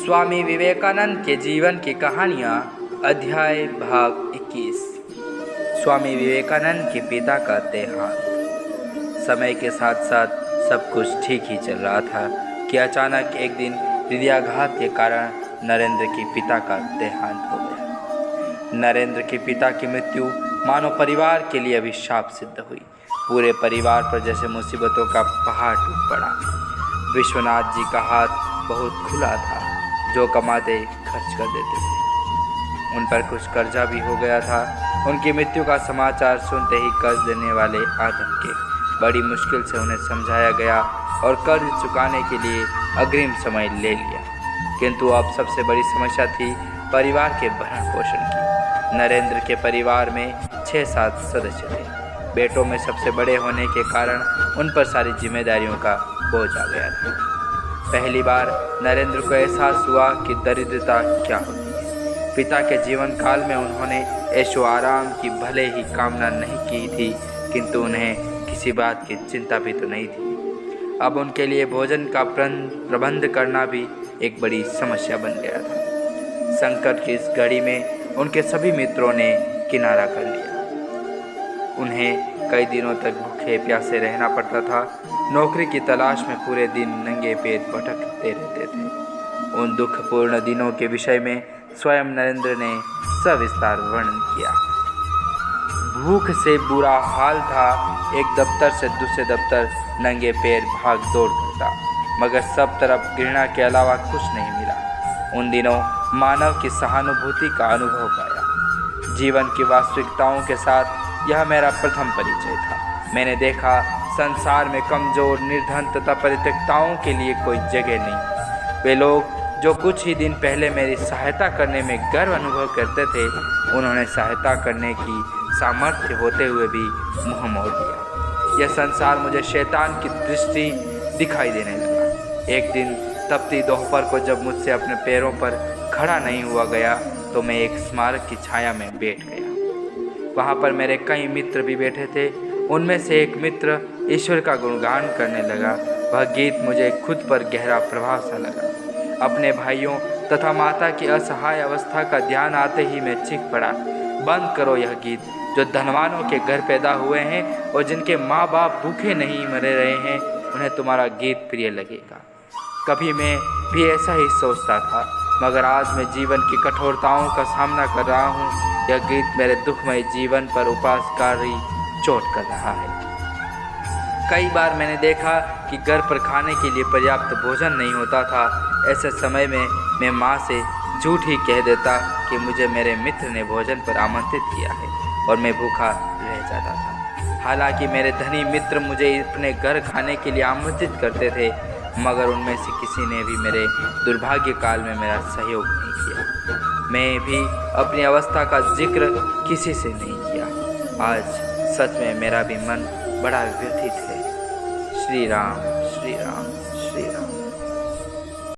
स्वामी विवेकानंद के जीवन की कहानियाँ अध्याय भाग 21। स्वामी विवेकानंद के पिता का देहांत। समय के साथ साथ सब कुछ ठीक ही चल रहा था कि अचानक एक दिन हृदयाघात के कारण नरेंद्र के पिता का देहांत हो गया। नरेंद्र के पिता की मृत्यु मानो परिवार के लिए अभिशाप सिद्ध हुई। पूरे परिवार पर जैसे मुसीबतों का पहाड़ टूट पड़ा। विश्वनाथ जी का हाथ बहुत खुला था, जो कमाते खर्च कर देते थे। उन पर कुछ कर्जा भी हो गया था। उनकी मृत्यु का समाचार सुनते ही कर्ज देने वाले आदम के बड़ी मुश्किल से उन्हें समझाया गया और कर्ज चुकाने के लिए अग्रिम समय ले लिया। किंतु अब सबसे बड़ी समस्या थी परिवार के भरण पोषण की। नरेंद्र के परिवार में 6-7 सदस्य थे। बेटों में सबसे बड़े होने के कारण उन पर सारी जिम्मेदारियों का बोझ आ गया था। पहली बार नरेंद्र को एहसास हुआ कि दरिद्रता क्या होती है। पिता के जीवन काल में उन्होंने ऐशो आराम की भले ही कामना नहीं की थी, किंतु उन्हें किसी बात की चिंता भी तो नहीं थी। अब उनके लिए भोजन का प्रबंध करना भी एक बड़ी समस्या बन गया था। संकट की इस घड़ी में उनके सभी मित्रों ने किनारा कर लिया। उन्हें कई दिनों तक भूखे प्यासे रहना पड़ता था। नौकरी की तलाश में पूरे दिन नंगे पैर भटकते रहते थे। उन दुखपूर्ण दिनों के विषय में स्वयं नरेंद्र ने सविस्तार वर्णन किया। भूख से बुरा हाल था। एक दफ्तर से दूसरे दफ्तर नंगे पैर भाग दौड़ करता, मगर सब तरफ घृणा के अलावा कुछ नहीं मिला। उन दिनों मानव की सहानुभूति का अनुभव पाया। जीवन की वास्तविकताओं के साथ यह मेरा प्रथम परिचय था। मैंने देखा संसार में कमजोर, निर्धन तथा परित्यक्ताओं के लिए कोई जगह नहीं। वे लोग जो कुछ ही दिन पहले मेरी सहायता करने में गर्व अनुभव करते थे, उन्होंने सहायता करने की सामर्थ्य होते हुए भी मुँह मोड़ दिया। यह संसार मुझे शैतान की दृष्टि दिखाई देने लगा। एक दिन तपती दोपहर को जब मुझसे अपने पैरों पर खड़ा नहीं हुआ गया, तो मैं एक स्मारक की छाया में बैठ गया। वहाँ पर मेरे कई मित्र भी बैठे थे। उनमें से एक मित्र ईश्वर का गुणगान करने लगा। वह गीत मुझे खुद पर गहरा प्रभाव सा लगा। अपने भाइयों तथा माता की असहाय अवस्था का ध्यान आते ही मैं चीख पड़ा, बंद करो यह गीत। जो धनवानों के घर पैदा हुए हैं और जिनके माँ बाप भूखे नहीं मरे रहे हैं, उन्हें तुम्हारा गीत प्रिय लगेगा। कभी मैं भी ऐसा ही सोचता था, मगर आज मैं जीवन की कठोरताओं का सामना कर रहा हूँ। यह गीत मेरे दुखमय जीवन पर उपासकारी चोट कर रहा है। कई बार मैंने देखा कि घर पर खाने के लिए पर्याप्त भोजन नहीं होता था। ऐसे समय में मैं माँ से झूठ ही कह देता कि मुझे मेरे मित्र ने भोजन पर आमंत्रित किया है, और मैं भूखा रह जाता था। हालांकि मेरे धनी मित्र मुझे अपने घर खाने के लिए आमंत्रित करते थे, मगर उनमें से किसी ने भी मेरे दुर्भाग्य काल में मेरा सहयोग नहीं किया। मैं भी अपनी अवस्था का जिक्र किसी से नहीं किया। आज सच में मेरा भी मन बड़ा व्यथित है। श्री राम, श्री राम।